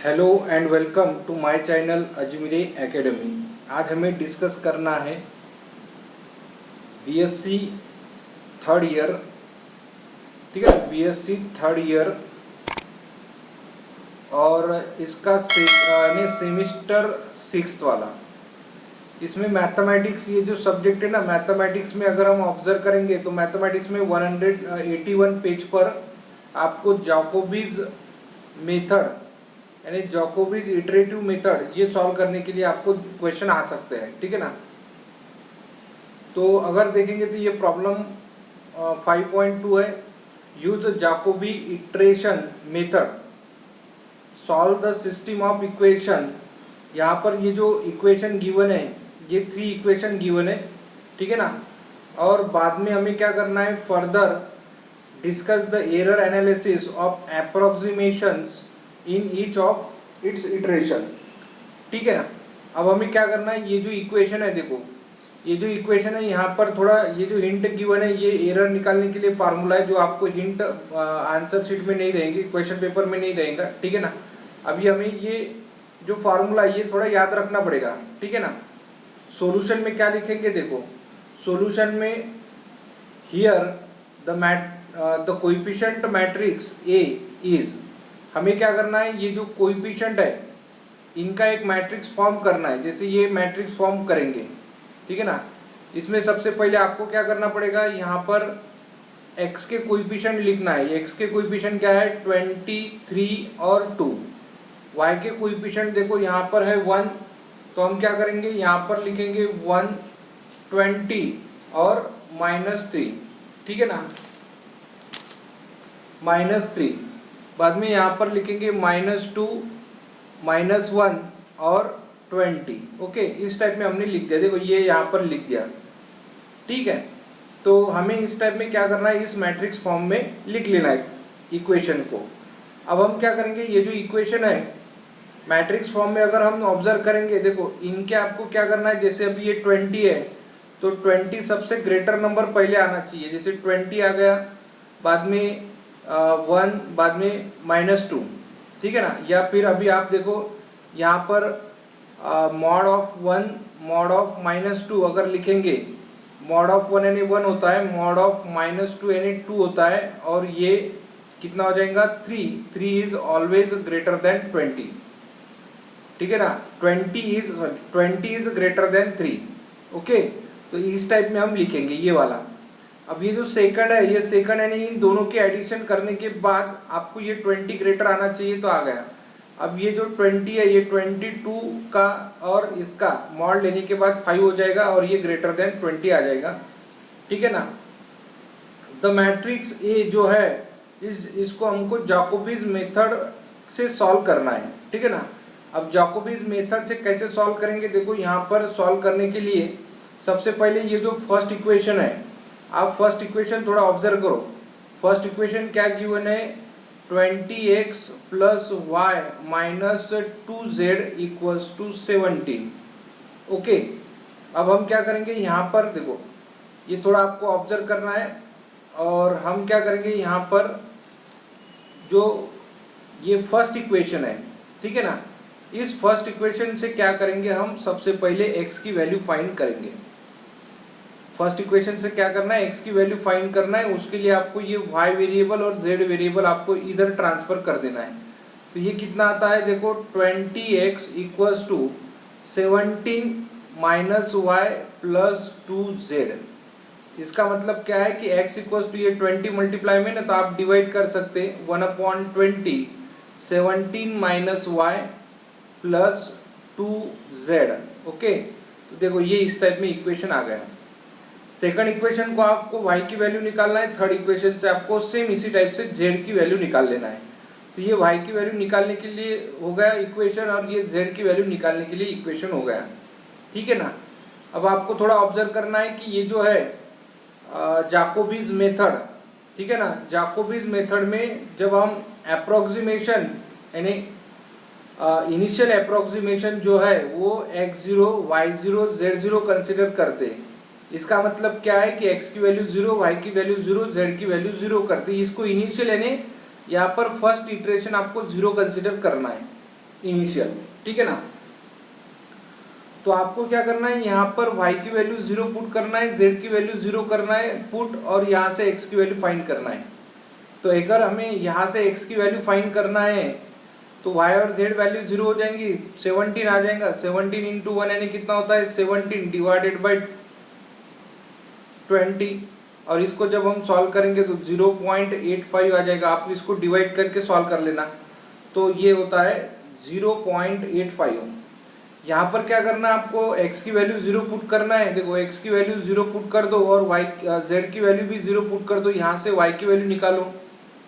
Hello and welcome to my channel Ajmeri academy. आज हमें discuss करना है बीएससी थर्ड ईयर, ठीक है, बीएससी थर्ड ईयर और इसका सेमिस्टर सिक्स्थ वाला। इसमें मैथमेटिक्स, ये जो सब्जेक्ट है ना, मैथमेटिक्स में अगर हम ऑब्जर्व करेंगे तो मैथमेटिक्स में 181 पेज पर आपको जैकोबीज मेथड यानी जैकोबीज इटरेटिव मेथड ये सॉल्व करने के लिए आपको क्वेश्चन आ सकते हैं, ठीक है ना। तो अगर देखेंगे तो ये प्रॉब्लम 5.2 है। Use Jacobi iteration method solve the system of equation. यहाँ पर ये जो इक्वेशन गिवन है, ये 3 इक्वेशन गिवन है, ठीक है ना। और बाद में हमें क्या करना है, further discuss the error analysis of approximations in each of its iteration, ठीक है ना। अब हमें क्या करना है, ये जो इक्वेशन है, देखो ये जो इक्वेशन है, यहाँ पर थोड़ा ये जो हिंट गिवन है, ये एरर निकालने के लिए फार्मूला है, जो आपको हिंट आंसर शीट में नहीं रहेंगे, क्वेश्चन पेपर में नहीं रहेगा, ठीक है ना। अभी हमें ये जो फार्मूला ये थोड़ा याद रखना पड़ेगा, ठीक है ना। सॉल्यूशन में क्या लिखेंगे, देखो सॉल्यूशन में here the coefficient matrix A is, हमें क्या करना है, ये जो कोएफिशिएंट है इनका एक मैट्रिक्स फॉर्म करना है। जैसे ये मैट्रिक्स फॉर्म करेंगे, ठीक है ना। इसमें सबसे पहले आपको क्या करना पड़ेगा, यहाँ पर x के कोएफिशिएंट लिखना है। x के कोएफिशिएंट क्या है, 23 और 2। y के कोएफिशिएंट देखो यहाँ पर है 1, तो हम क्या करेंगे, यहाँ पर लिखेंगे 1, 20 और -3, ठीक है ना, -3। बाद में यहाँ पर लिखेंगे -2, -1 और 20। ओके, इस टाइप में हमने लिख दिया, देखो ये यहाँ पर लिख दिया, ठीक है। तो हमें इस टाइप में क्या करना है, इस मैट्रिक्स फॉर्म में लिख लेना है इक्वेशन को। अब हम क्या करेंगे, ये जो इक्वेशन है मैट्रिक्स फॉर्म में अगर हम ऑब्जर्व करेंगे, देखो इनके आपको क्या करना है, जैसे अभी ये 20 है तो 20 सबसे ग्रेटर नंबर पहले आना चाहिए। जैसे 20 आ गया, बाद में 1, बाद में -2, ठीक है ना। या फिर अभी आप देखो यहाँ पर मॉड ऑफ 1 मॉड ऑफ -2 अगर लिखेंगे, मॉड ऑफ 1 यानी 1 होता है, मॉड ऑफ -2 यानी 2 होता है, और ये कितना हो जाएगा, 3 इज ऑलवेज ग्रेटर देन 20, ठीक है ना। 20 इज ग्रेटर देन 3। ओके, तो इस टाइप में हम लिखेंगे ये वाला। अब ये जो सेकंड है, ये सेकंड यानी इन दोनों के एडिशन करने के बाद आपको ये 20 ग्रेटर आना चाहिए, तो आ गया। अब ये जो 20 है, ये 22 का और इसका मॉड लेने के बाद 5 हो जाएगा, और ये ग्रेटर देन 20 आ जाएगा, ठीक है ना। द मैट्रिक्स ए जो है, इसको हमको जैकोबीज मेथड से सॉल्व करना है, ठीक है ना। अब जैकोबीज मेथड से कैसे सॉल्व करेंगे, देखो यहाँ पर सॉल्व करने के लिए सबसे पहले ये जो फर्स्ट इक्वेशन है, आप फर्स्ट इक्वेशन थोड़ा ऑब्जर्व करो। फर्स्ट इक्वेशन क्या गिवन है, 20x + y - 2z = 17। ओके, अब हम क्या करेंगे, यहाँ पर देखो ये थोड़ा आपको ऑब्जर्व करना है, और हम क्या करेंगे, यहाँ पर जो ये फर्स्ट इक्वेशन है, ठीक है ना, इस फर्स्ट इक्वेशन से क्या करेंगे, हम सबसे पहले x की वैल्यू फाइंड करेंगे। फर्स्ट इक्वेशन से क्या करना है, x की वैल्यू फाइंड करना है। उसके लिए आपको ये y वेरिएबल और z वेरिएबल आपको इधर ट्रांसफर कर देना है। तो ये कितना आता है, देखो 20x = 17 - y + 2z। इसका मतलब क्या है कि x = ये 20 मल्टीप्लाई में ना, तो आप डिवाइड कर सकते हैं 1/20 17 - y + 2z। ओके, तो देखो ये इस टाइप में इक्वेशन आ गया। सेकंड इक्वेशन को आपको y की वैल्यू निकालना है, थर्ड इक्वेशन से आपको सेम इसी टाइप से z की वैल्यू निकाल लेना है। तो ये y की वैल्यू निकालने के लिए हो गया इक्वेशन, और ये z की वैल्यू निकालने के लिए इक्वेशन हो गया, ठीक है ना। अब आपको थोड़ा ऑब्जर्व करना है कि ये जो है जैकोबीज मेथड, ठीक है ना, जैकोबीज मेथड में जब हम अप्रोक्सीमेशन यानी इनिशियल अप्रोक्सीमेशन जो है वो x0, y0, z0 कंसिडर करते हैं। इसका मतलब क्या है कि x की वैल्यू 0, y की वैल्यू 0, z की वैल्यू 0 करते हैं। इसको इनिशियल यानी यहाँ पर फर्स्ट इटरेशन आपको 0 कंसिडर करना है, इनिशियल, ठीक है ना। तो आपको क्या करना है, यहाँ पर y की वैल्यू 0 पुट करना है, z की वैल्यू 0 करना है पुट, और यहाँ से x की वैल्यू फाइंड करना है। तो अगर हमें यहाँ से x की वैल्यू फाइंड करना है तो y और z वैल्यू 0 हो जाएंगी, 17 आ जाएगा। 17 इंटू 1 यानी कितना होता है 17 डिवाइडेड बाई 20, और इसको जब हम सॉल्व करेंगे तो 0.85 आ जाएगा। आप इसको डिवाइड करके सॉल्व कर लेना, तो ये होता है 0.85। यहाँ पर क्या करना है, आपको x की वैल्यू 0 पुट करना है। देखो x की वैल्यू 0 पुट कर दो और z की वैल्यू भी 0 पुट कर दो। यहाँ से y की वैल्यू निकालो,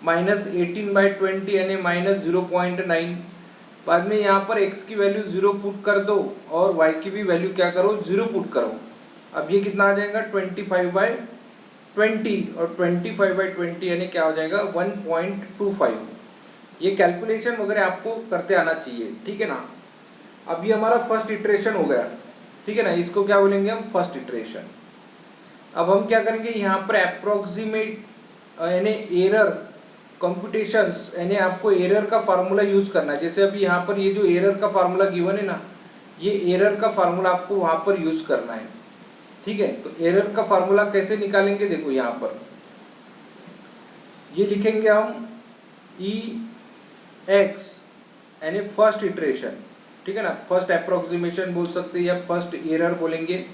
-18/20 यानी -0.9। बाद में यहाँ पर x की वैल्यू 0 पुट कर दो और y की भी वैल्यू क्या करो 0 पुट करो। अब ये कितना आ जाएगा 25/20, और 25/20 यानी क्या हो जाएगा 1.25। ये कैलकुलेशन वगैरह आपको करते आना चाहिए, ठीक है ना। अब ये हमारा फर्स्ट इटरेशन हो गया, ठीक है ना। इसको क्या बोलेंगे हम, फर्स्ट इटरेशन। अब हम क्या करेंगे, यहाँ पर अप्रोक्सीमेट यानी एरर कंप्यूटेशंस, यानी आपको एरर का फार्मूला यूज करना है। जैसे अभी यहाँ पर ये जो एरर का फार्मूला गिवन है ना, ये एरर का फार्मूला आपको वहाँ पर यूज करना है, ठीक है। तो एरर का फार्मूला कैसे निकालेंगे, देखो यहाँ पर ये लिखेंगे हम EX यानी फर्स्ट इटरेशन, ठीक है ना। फर्स्ट अप्रोक्सीमेशन बोल सकते हैं या फर्स्ट एरर बोलेंगे,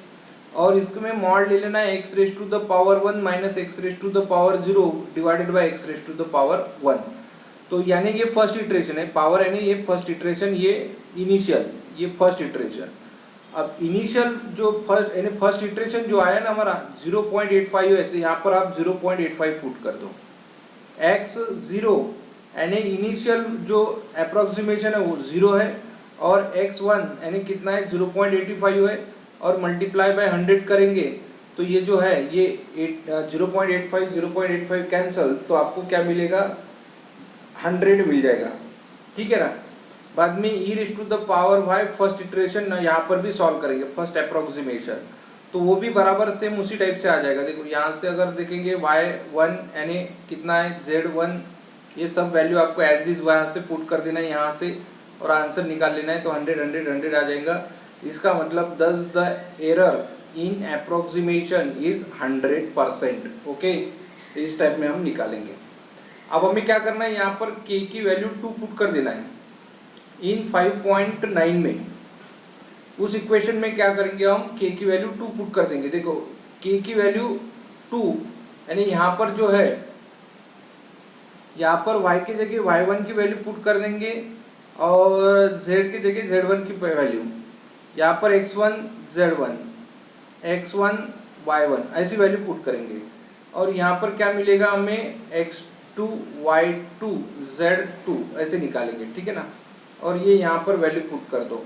और इसमें मॉड ले लेना है x raise to the power 1 minus x raise to the power 0 divided by x raise to the power 1। तो यानी ये फर्स्ट इटरेशन है, पावर यानी ये फर्स्ट इटरेशन, ये इनिशियल, ये फर्स्ट इटरेशन। अब इनिशियल जो फर्स्ट यानी फर्स्ट इटरेशन जो आया ना हमारा 0.85 है, तो यहाँ पर आप 0.85 पुट कर दो। x 0 यानी इनिशियल जो अप्रोक्सीमेशन है वो 0 है, और x1 यानी कितना है 0.85 है, और मल्टीप्लाई बाय 100 करेंगे तो ये जो है ये 0.85 कैंसल, तो आपको क्या मिलेगा 100 मिल जाएगा, ठीक है ना। बाद में e raise to the power y first iteration यहाँ पर भी सॉल्व करेंगे, फर्स्ट अप्रोक्सीमेशन, तो वो भी बराबर सेम उसी टाइप से आ जाएगा। देखो यहाँ से अगर देखेंगे y1 यानी कितना है z1, ये सब वैल्यू आपको एज इज वहाँ से पुट कर देना है यहाँ से, और आंसर निकाल लेना है। तो 100 आ जाएगा। इसका मतलब दस the error in approximation is 100%। Okay, इस टाइप में हम निकालेंगे। अब हमें क्या करना है, यहाँ पर k की वैल्यू 2 पुट कर देना है इन 5.9 में। उस इक्वेशन में क्या करेंगे हम, k की वैल्यू 2 पुट कर देंगे। देखो k की वैल्यू 2 यानी यहाँ पर जो है, यहाँ पर y की जगह y1 की वैल्यू पुट कर देंगे, और z की जगह z1 की वैल्यू, यहाँ पर x1 z1 x1 y1 ऐसी वैल्यू पुट करेंगे, और यहाँ पर क्या मिलेगा हमें x2 y2 z2 ऐसे निकालेंगे, ठीक है ना। और ये यहाँ पर वैल्यू पुट कर दो।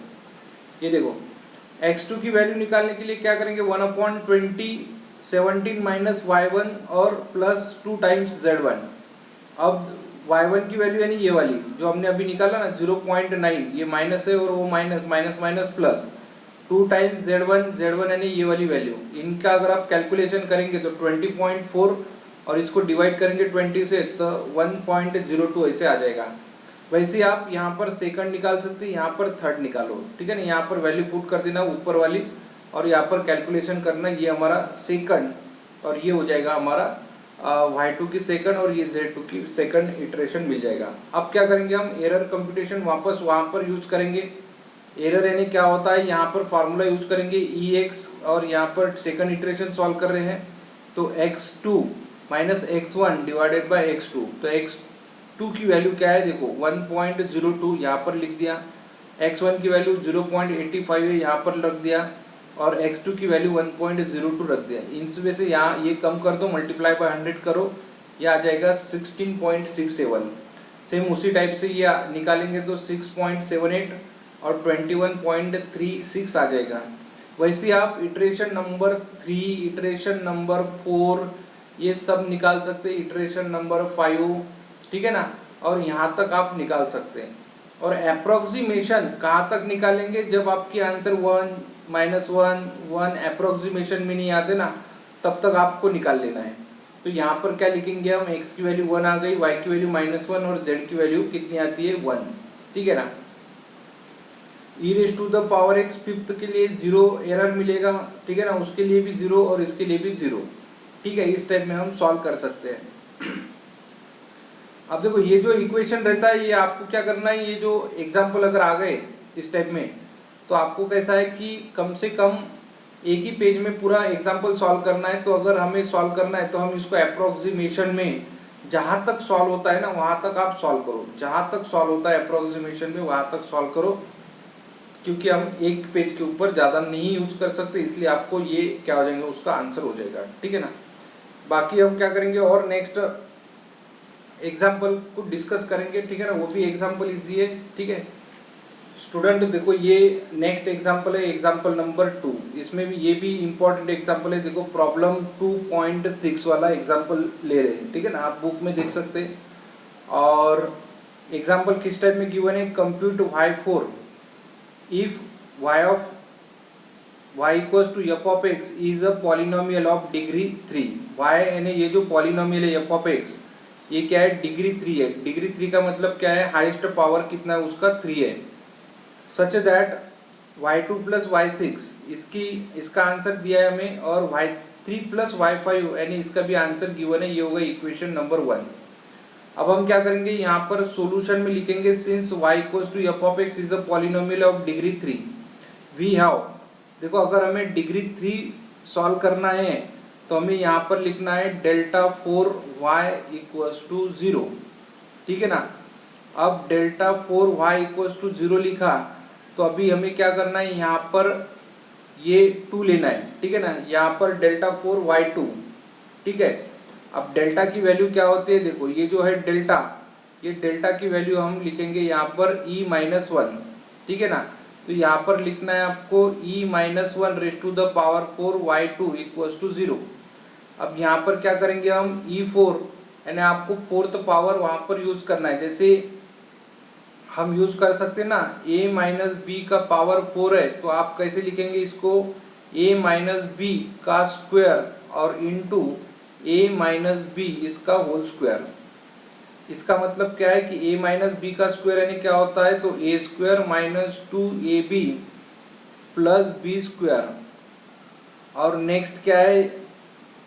ये देखो x2 की वैल्यू निकालने के लिए क्या करेंगे, 1/20 17 माइनस y1 और प्लस 2 टाइम्स z1। अब y1 की वैल्यू यानी ये वाली जो हमने अभी निकाला ना 0.9, ये माइनस है और वो minus minus minus plus 2 times z1 यानी ये वाली वैल्यू। इनका अगर आप कैलकुलेशन करेंगे तो 20.4 और इसको डिवाइड करेंगे 20 से तो 1.02 ऐसे आ जाएगा। वैसे आप यहाँ पर सेकंड निकाल सकते हैं, यहाँ पर थर्ड निकालो, ठीक है ना। यहाँ पर वैल्यू पुट कर देना ऊपर वाली, और यहाँ पर कैलकुलेशन करना, ये हमारा सेकंड, और ये हो जाएगा हमारा y2 की सेकंड, और ये z2 की सेकंड इटरेशन मिल जाएगा। अब क्या करेंगे हम, एरर कंप्यूटेशन वापस वहाँ पर यूज करेंगे। एरर यानी क्या होता है, यहाँ पर फार्मूला यूज करेंगे EX, और यहाँ पर सेकंड इटरेशन सॉल्व कर रहे हैं तो x2 minus x1 divided by x2। तो x2 की वैल्यू क्या है, देखो 1.02 यहाँ पर लिख दिया, x1 की वैल्यू 0.85 है यहाँ पर रख दिया, और x2 की वैल्यू 1.02 रख दिया। इनमें से यहाँ ये कम कर दो, मल्टीप्लाई बाय 100 करो, ये आ जाएगा 16.67। सेम उसी टाइप से ये निकालेंगे तो 6.78 और 21.36 आ जाएगा। वैसे आप इटरेशन नंबर 3, इटरेशन नंबर 4 ये सब निकाल सकते हैं, इटरेशन नंबर 5, ठीक है ना, और यहाँ तक आप निकाल सकते हैं। और अप्रोक्सीमेशन कहाँ तक निकालेंगे, जब आपकी आंसर 1 -1 अप्रोक्सीमेशन में नहीं आते ना, तब तक आपको निकाल लेना है। तो यहाँ पर क्या लिखेंगे हम, x की वैल्यू 1 आ गई, y की वैल्यू -1 और z की वैल्यू कितनी आती है 1, ठीक है ना। E raise to the power x fifth के लिए 0 एरर मिलेगा, ठीक है ना, उसके लिए भी 0 और इसके लिए भी 0, ठीक है। इस टाइप में हम सॉल्व कर सकते हैं। अब देखो ये जो इक्वेशन रहता है ये आपको क्या करना है, ये जो एग्जाम्पल अगर आ गए इस टाइप में तो आपको कैसा है कि कम से कम एक ही पेज में पूरा एग्जाम्पल सॉल्व करना है। तो अगर हमें सॉल्व करना है तो हम इसको अप्रोक्सीमेशन में जहाँ तक सॉल्व होता है ना वहाँ तक आप सॉल्व करो, जहाँ तक सॉल्व होता है अप्रोक्सीमेशन में वहाँ तक सॉल्व करो, क्योंकि हम एक पेज के ऊपर ज़्यादा नहीं यूज कर सकते, इसलिए आपको ये क्या हो जाएंगे, उसका आंसर हो जाएगा, ठीक है ना। बाकी हम क्या करेंगे और नेक्स्ट एग्जाम्पल को डिस्कस करेंगे, ठीक है ना, वो भी एग्जाम्पल इजी है, ठीक है। स्टूडेंट देखो ये नेक्स्ट एग्जाम्पल है, एग्जाम्पल नंबर 2। इसमें भी ये भी इंपॉर्टेंट एग्जाम्पल है। देखो प्रॉब्लम 2.6 वाला एग्जाम्पल ले रहे हैं, ठीक है ना, आप बुक में देख सकते हैं। और एग्जाम्पल किस टाइप में गिवन है, compute y4 if y of y equals to f of x is a polynomial of degree 3। y यानी ये जो पॉलिनोमियल है f ऑफ x ये क्या है, डिग्री 3 है। डिग्री 3 का मतलब क्या है, हाईएस्ट पावर कितना है उसका 3 है। Such that y2 plus y6 इसका आंसर दिया है हमें, और y3 प्लस y5 यानी इसका भी आंसर गिवन है, ये होगा इक्वेशन नंबर 1। अब हम क्या करेंगे, यहाँ पर सॉल्यूशन में लिखेंगे since y equals to f of x is a polynomial of degree 3 we have, देखो अगर हमें डिग्री 3 सॉल्व करना है तो हमें यहाँ पर लिखना है डेल्टा 4y इक्वल्स टू 0, ठीक है ना। अब डेल्टा 4y इक्वल्स टू 0 लिखा तो अभी हमें क्या करना है, यहाँ पर ये 2 लेना है, ठीक है ना, यहाँ पर डेल्टा 4y2, ठीक है। अब डेल्टा की वैल्यू क्या होती है, देखो ये जो है डेल्टा, ये डेल्टा की वैल्यू हम लिखेंगे यहाँ पर e-1, ठीक है ना। तो यहाँ पर लिखना है आपको e-1 raise to the power 4y2 equals to 0। अब यहाँ पर क्या करेंगे हम, e4 यानी आपको फोर्थ पावर वहाँ पर यूज करना है। जैसे हम यूज कर सकते हैं ना, a माइनस बी का पावर 4 है तो आप कैसे लिखेंगे इसको, a माइनस बी का स्क्वायर और इंटू a माइनस बी इसका होल स्क्वायर। इसका मतलब क्या है कि a माइनस बी का स्क्वायर यानी क्या होता है, तो a square minus 2ab plus B square, और नेक्स्ट क्या है,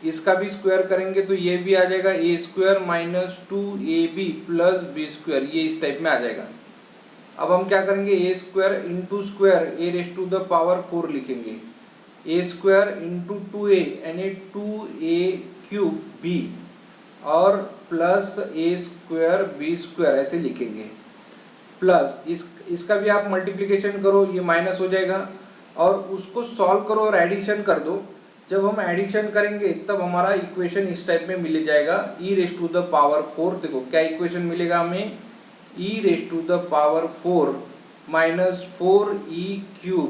इसका भी स्क्वायर करेंगे तो ये भी आ जाएगा a square minus 2ab plus B square, ये इस टाइप में आ जाएगा। अब हम क्या करेंगे, a square into square a raise to the power 4 लिखेंगे, ए स्क्वायर इंटू 2a यानी 2a³ b और प्लस ए स्क्वायर बी स्क्वायर ऐसे लिखेंगे। प्लस इसका भी आप मल्टीप्लिकेशन करो, ये माइनस हो जाएगा, और उसको सॉल्व करो और एडिशन कर दो। जब हम एडिशन करेंगे तब हमारा इक्वेशन इस टाइप में मिल जाएगा, E raise to the power 4। देखो क्या इक्वेशन मिलेगा हमें, e raise to the power 4 minus 4e³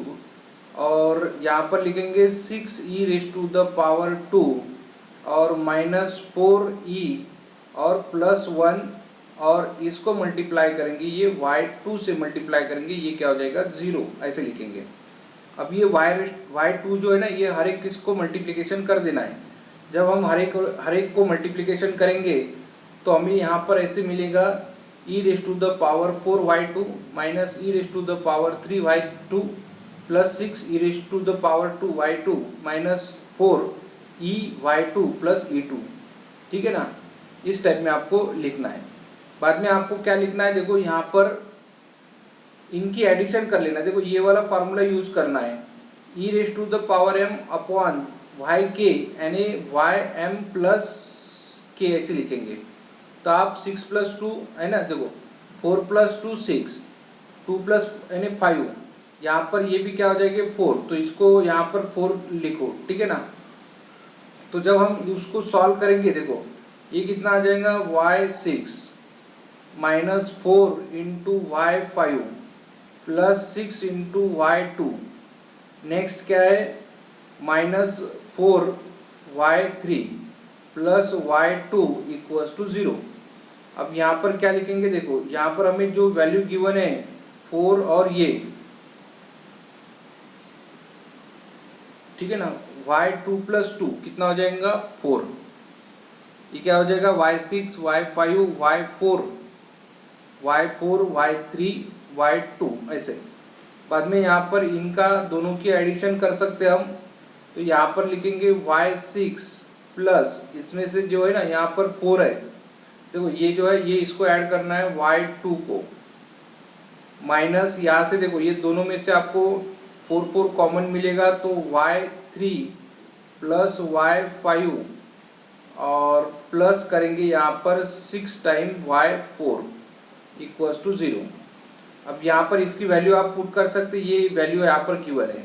और यहाँ पर लिखेंगे 6e raise to the power 2 और माइनस 4e और प्लस 1, और इसको मल्टीप्लाई करेंगे, ये y2 से मल्टीप्लाई करेंगे, ये क्या हो जाएगा 0, ऐसे लिखेंगे। अब ये y2 जो है ना, ये हर एक किसको मल्टीप्लिकेशन कर देना है। जब हम हर एक को मल्टीप्लिकेशन करेंगे तो हमें यहाँ पर ऐसे मिलेगा e raise to the power 4y2 minus e raise to the power 3y2 plus 6 e raise to the power 2y2 minus 4y2 plus e2, ठीक है ना। इस टाइप में आपको लिखना है। बाद में आपको क्या लिखना है, देखो यहाँ पर इनकी एडिशन कर लेना। देखो ये वाला फार्मूला यूज करना है, e raise to the power m upon yk यानी ym प्लस k ऐसे लिखेंगे। तो आप 6 प्लस 2 है ना, देखो 4 प्लस 2 6, 2 प्लस यानी 5, यहाँ पर ये भी क्या हो जाएगा 4, तो इसको यहाँ पर 4 लिखो, ठीक है ना। तो जब हम उसको सॉल्व करेंगे, देखो ये कितना आ जाएगा y6 minus 4 into y5 plus 6 into y2, next क्या है minus 4y3 plus y2 equals to 0। अब यहाँ पर क्या लिखेंगे, देखो यहाँ पर हमें जो वैल्यू गिवन है 4 और ये, ठीक है ना, y2 प्लस 2 कितना हो जाएगा 4, ये क्या हो जाएगा y6 y5 y4 y3 y2 ऐसे। बाद में यहाँ पर इनका दोनों की एडिशन कर सकते हैं हम, तो यहाँ पर लिखेंगे y6 प्लस इसमें से जो है ना यहाँ पर 4 है, देखो ये जो है ये इसको ऐड करना है y2 को, माइनस यहाँ से देखो ये दोनों में से आपको 4 कॉमन मिलेगा, तो y3 प्लस y5 और प्लस करेंगे यहाँ पर 6 टाइम y4 इक्वल्स टू 0। अब यहाँ पर इसकी वैल्यू आप पुट कर सकते, ये वैल्यू यहाँ पर गिवन है,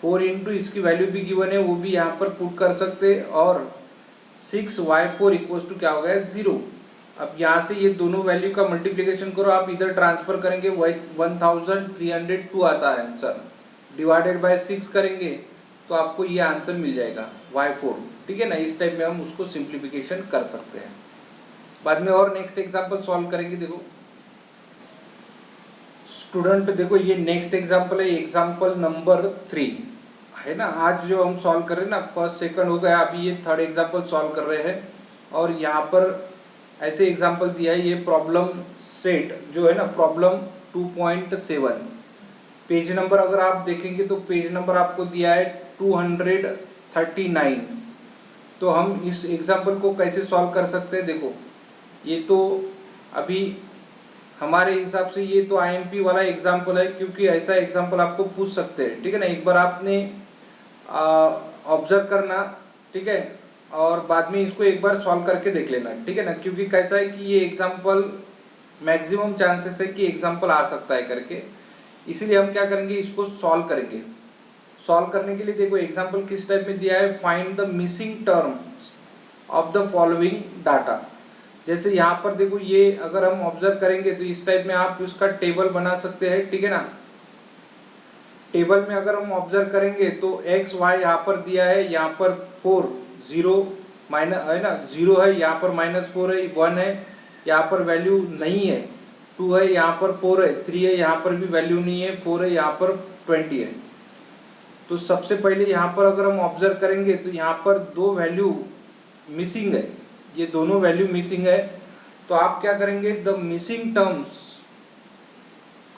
4 इंटू इसकी वैल्यू भी गिवन है वो भी यहाँ पर पुट कर सकते, और 6y4 इक्वल्स टू क्या हो गया 0। अब यहाँ से ये दोनों वैल्यू का मल्टीप्लिकेशन करो, आप इधर ट्रांसफर करेंगे 1302 आता है आंसर, डिवाइडेड बाय 6 करेंगे तो आपको ये आंसर मिल जाएगा y4। ठीक है ना, इस टाइप में हम उसको सिंप्लीफिकेशन कर सकते हैं। बाद में और नेक्स्ट एग्जांपल सॉल्व करेंगे। देखो स्टूडेंट, देखो ये नेक्स्ट एग्जांपल है, एग्जांपल नंबर 3 है ना। आज जो हम सॉल्व कर रहे हैं ना, फर्स्ट सेकंड हो गया, अभी ये थर्ड एग्जांपल सॉल्व कर रहे हैं। और यहाँ पर ऐसे एग्जांपल दिया है, ये प्रॉब्लम सेट जो है ना, प्रॉब्लम 2.7, पेज नंबर अगर आप देखेंगे तो पेज नंबर आपको दिया है 239। तो हम इस एग्जांपल को कैसे सॉल्व कर सकते हैं, देखो ये तो अभी हमारे हिसाब से ये तो आईएमपी वाला एग्जांपल है, क्योंकि ऐसा एग्जांपल आपको पूछ सकते हैं। ठीक है ना, एक बार आपने ऑब्जर्व करना, ठीक है, और बाद में इसको एक बार सॉल्व करके देख लेना। ठीक है ना, क्योंकि कैसा है कि ये एग्जांपल मैक्सिमम चांसेस है कि एग्जांपल आ सकता है करके, इसीलिए हम क्या करेंगे, इसको सॉल्व करेंगे। सॉल्व करने के लिए देखो एग्जांपल किस टाइप में दिया है, find the missing terms of the following data. जैसे यहाँ पर देखो ये अगर हम ऑब्जर्व करेंगे तो इस टाइप में आप इसका टेबल बना सकते हैं। ठीक है ना, टेबल में अगर हम ऑब्जर्व करेंगे तो एक्स वाई यहाँ पर दिया है, यहाँ पर 4 0 माइनस है ना, 0 है, यहाँ पर -4 है, 1 है, यहाँ पर वैल्यू नहीं है, 2 है, यहाँ पर 4 है, 3 है, यहाँ पर भी वैल्यू नहीं है, 4 है, यहाँ पर 20 है। तो सबसे पहले यहाँ पर अगर हम ऑब्जर्व करेंगे तो यहाँ पर 2 वैल्यू मिसिंग है, ये दोनों वैल्यू मिसिंग है। तो आप क्या करेंगे, the missing terms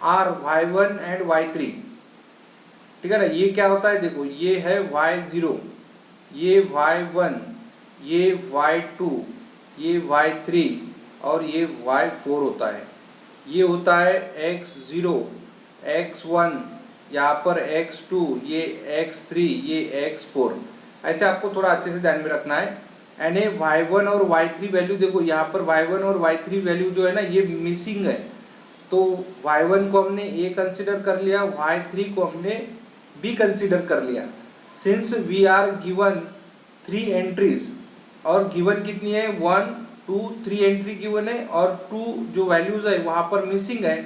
are y1 and y3। ठीक है ना, ये क्या होता है, देखो ये है y0, ये y1, ये y2, ये y3 और ये y4 होता है। ये होता है x0, x1, यहाँ पर x2, ये x3, ये x4। ऐसे आपको थोड़ा अच्छे से ध्यान में रखना है। यानी y1 और y3 वैल्यू, देखो यहाँ पर y1 और y3 वैल्यू जो है ना ये मिसिंग है, तो y1 को हमने a कंसिडर कर लिया, y3 को हमने b कंसिडर कर लिया। Since we are given 3 entries, और गिवन कितनी है, 1 2 3 एंट्री गिवन है, और 2 जो वैल्यूज है वहाँ पर मिसिंग है।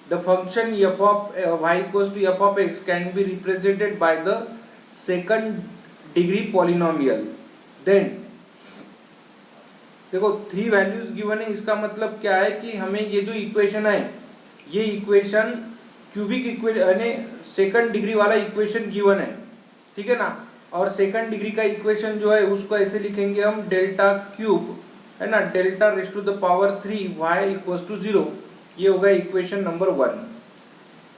The function f of y equals to f of x can be represented by the second degree polynomial. Then देखो 3 वैल्यूज गिवन है, इसका मतलब क्या है कि हमें ये जो इक्वेशन है, ये इक्वेशन क्यूबिक इक्वेशन यानी सेकंड डिग्री वाला इक्वेशन गिवन है। ठीक है ना, और सेकंड डिग्री का इक्वेशन जो है उसको ऐसे लिखेंगे हम, डेल्टा क्यूब है ना, delta raise to the power 3 y equals to 0। ये होगा इक्वेशन नंबर 1।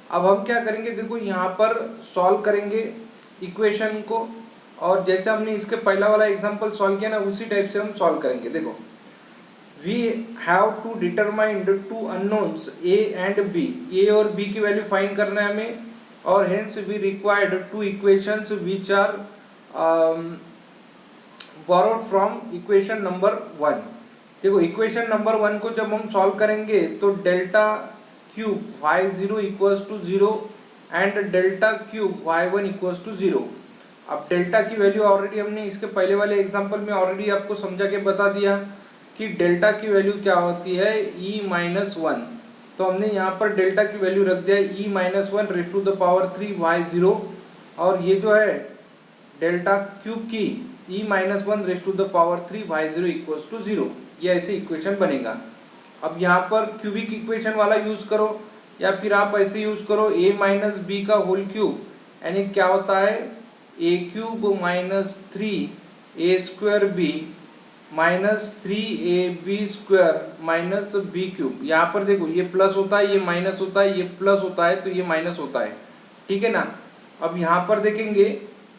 अब हम क्या करेंगे, देखो यहाँ पर सॉल्व करेंगे इक्वेशन को, और जैसे हमने इसके पहला वाला एग्जांपल सॉल्व किया ना, उसी टाइप से हम सॉल्व करेंगे। देखो we have to determine 2 unknowns a and b, a और b की वैल्यू फाइंड करना है हमें, और hence we required 2 equations which are borrowed from equation number 1। देखो इक्वेशन नंबर 1 को जब हम सॉल्व करेंगे तो delta cube y0 equals to 0 and delta cube y1 equals to 0। अब डेल्टा की वैल्यू ऑलरेडी हमने इसके पहले वाले एग्जांपल में ऑलरेडी आपको समझा के बता दिया कि डेल्टा की वैल्यू क्या होती है, e-1। तो हमने यहाँ पर डेल्टा की वैल्यू रख दिया e-1 raise to the power 3 y0, और ये जो है डेल्टा क्यूब की e-1 raise to the power 3 y0 equals to 0। ये ऐसे इक्वेशन बनेगा। अब यहाँ पर क्यूबिक इक्वेशन वाला यूज़ करो, या फिर आप ऐसे यूज़ करो a माइनस बी का होल क्यूब, यानी क्या होता है a cube minus 3 a square b -3ab² minus b³ यहाँ पर देखो ये प्लस होता है, ये माइनस होता है, ये प्लस होता है, तो ये माइनस होता है, ठीक है ना। अब यहाँ पर देखेंगे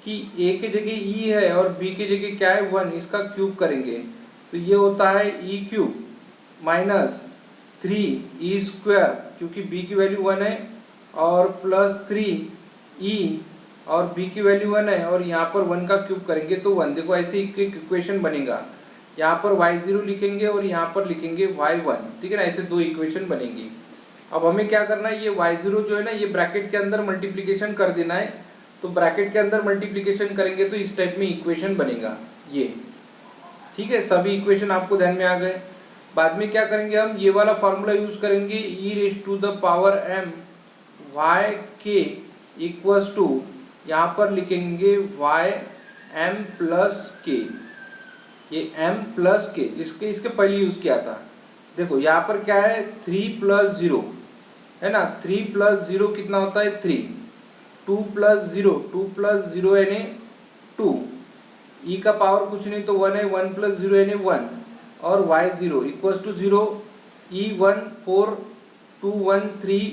कि a की जगह e है और b की जगह क्या है 1, इसका क्यूब करेंगे तो ये होता है e³ माइनस 3e² क्योंकि b की वैल्यू 1 है, और प्लस 3e और b की वैल्यू 1 है, और यहाँ पर 1 का क्यूब करेंगे तो 1। देखो ऐसे एक इक्वेशन बनेगा, यहाँ पर y0 लिखेंगे और यहाँ पर लिखेंगे y1, ठीक है ना, ऐसे दो इक्वेशन बनेंगी। अब हमें क्या करना है, ये y0 जो है ना ये ब्रैकेट के अंदर मल्टीप्लिकेशन कर देना है, तो ब्रैकेट के अंदर मल्टीप्लिकेशन करेंगे तो इस टाइप में इक्वेशन बनेगा ये, ठीक है। सभी इक्वेशन आपको ध्यान में आ गए। बाद में क्या करेंगे, हम ये वाला फॉर्मूला यूज करेंगे e⁻m yk इक्वल्स टू, यहाँ पर लिखेंगे ym प्लस k, ये m प्लस k जिसके इसके पहले यूज किया था। देखो यहाँ पर क्या है 3 + 0 है ना, 3 + 0 कितना होता है 3, 2 + 0 यानी 2, e का पावर कुछ नहीं तो 1 है, 1 + 0 यानी 1, और y0 इक्वल्स टू 0, e1 4 2 1 3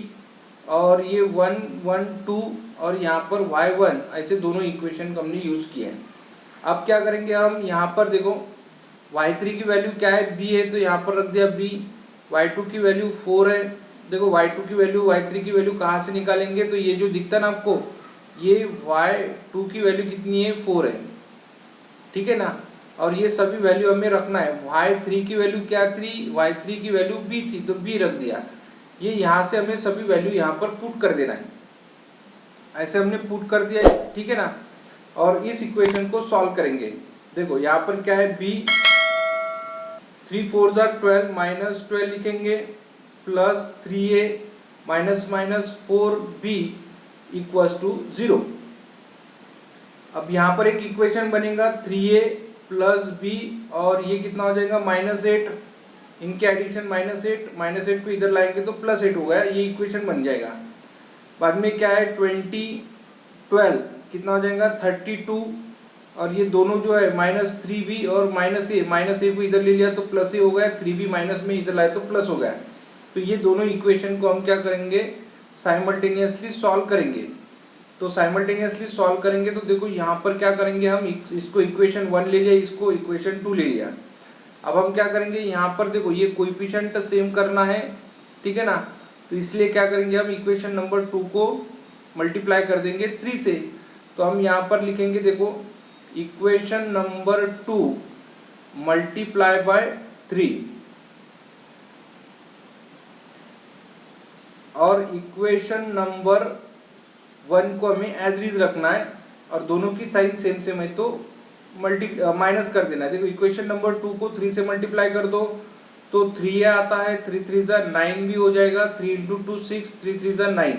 और ये 1 1 2 और यहाँ पर y1, ऐसे दोनों इक्वेशन हमने यूज किए हैं। अब क्या करेंगे हम, यहाँ पर देखो y3 की वैल्यू क्या है b है तो यहाँ पर रख दिया b, y2 की वैल्यू 4 है, देखो y2 की वैल्यू y3 की वैल्यू कहाँ से निकालेंगे, तो ये जो दिखता ना आपको ये y2 की वैल्यू कितनी है 4 है, ठीक है ना। और ये सभी वैल्यू हमें रखना है, y3 की वैल्यू क्या 3, y3 की वैल्यू b थी तो b रख दिया, ये यहाँ से हमें सभी वैल्यू यहाँ पर पुट कर देना है, ऐसे हमने पुट कर दिया, ठीक है ना। और इस इक्वेशन को सॉल्व करेंगे। देखो यहाँ पर क्या है b, 3 4 12 माइनस 12 लिखेंगे plus 3a minus 4b equals to 0। अब यहाँ पर एक इक्वेशन बनेगा 3a प्लस b और ये कितना हो जाएगा -8, इनके एडिशन -8 को इधर लाएंगे तो +8 हो गया, ये इक्वेशन बन जाएगा। बाद में क्या है 20 12 कितना हो जाएगा 32, और ये दोनों जो है -3b और -a को इधर ले लिया तो प्लस a हो गया, 3b माइनस में इधर लाए तो प्लस हो गया। तो ये दोनों इक्वेशन को हम क्या करेंगे साइमल्टेनियसली सॉल्व करेंगे। तो साइमल्टेनियसली सॉल्व करेंगे तो देखो यहाँ पर क्या करेंगे हम, इसको इक्वेशन 1 ले लिया, इसको इक्वेशन 2 ले लिया। अब हम क्या करेंगे, यहाँ पर देखो ये कोएफिशिएंट सेम करना है, ठीक है ना, तो इसलिए क्या करेंगे हम इक्वेशन नंबर 2 को मल्टीप्लाई कर देंगे 3 से। तो हम यहाँ पर लिखेंगे देखो इक्वेशन नंबर 2 मल्टीप्लाई बाय 3, और इक्वेशन नंबर 1 को हमें एज इट इज रखना है, और दोनों की साइन सेम है तो माइनस कर देना है। देखो इक्वेशन नंबर 2 को 3 से मल्टीप्लाई कर दो तो 3 आता है, 3 3 9 भी हो जाएगा, 3 × 2 6, 3 3 9।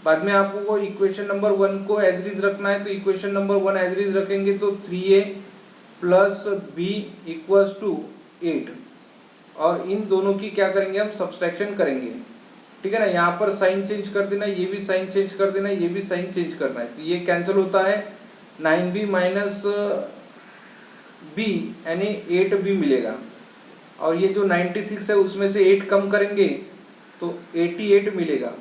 बाद में आपको इक्वेशन नंबर 1 को एज इट इज रखना है, तो equation number 1 as it is रखेंगे तो 3a plus b equals to 8, और इन दोनों की क्या करेंगे हम सब्सट्रैक्शन करेंगे, ठीक है ना। यहाँ पर साइन चेंज कर देना, ये भी साइन चेंज कर देना, ये भी साइन चेंज करना है, तो ये कैंसिल होता है, 9b माइनस b यानी 8b मिलेगा, और ये जो 96 है उसमें से 8 कम करेंगे तो 88 मिलेगा।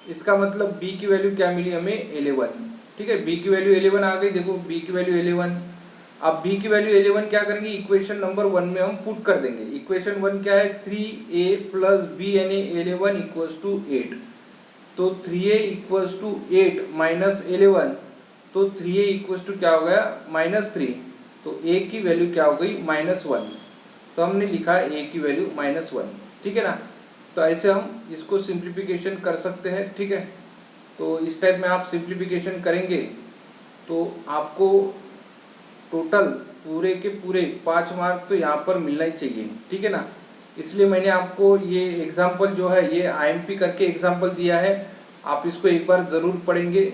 इसका मतलब b की वैल्यू क्या मिली हमें 11, ठीक है, b की वैल्यू 11 आ गई। देखो b की वैल्यू 11, अब b की वैल्यू 11 क्या करेंगे इक्वेशन नंबर 1 में हम पुट कर देंगे। इक्वेशन 1 क्या है 3a प्लस b यानी 11 इक्वल्स टू 8, तो 3a इक्वल्स टू 8 माइनस 11, तो 3a इक्वल्स टू क्या हो गया -3, तो a की वैल्यू क्या हो गई -1, तो हमने लिखा a की वैल्यू -1, ठीक है ना। तो ऐसे हम इसको सिंप्लीफिकेशन कर सकते हैं, ठीक है। तो इस टाइप में आप सिंप्लीफिकेशन करेंगे तो आपको टोटल पूरे के पूरे 5 मार्क तो यहाँ पर मिलना ही चाहिए, ठीक है ना। इसलिए मैंने आपको ये एग्जाम्पल जो है ये IMP करके एग्जाम्पल दिया है, आप इसको एक बार ज़रूर पढ़ेंगे,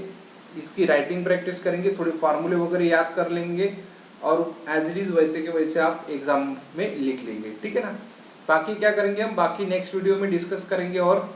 इसकी राइटिंग प्रैक्टिस करेंगे, थोड़े फार्मूले वगैरह याद कर लेंगे, और एज इट इज़ वैसे के वैसे आप एग्ज़ाम में लिख लेंगे, ठीक है ना। बाकी क्या करेंगे हम बाकी नेक्स्ट वीडियो में डिस्कस करेंगे और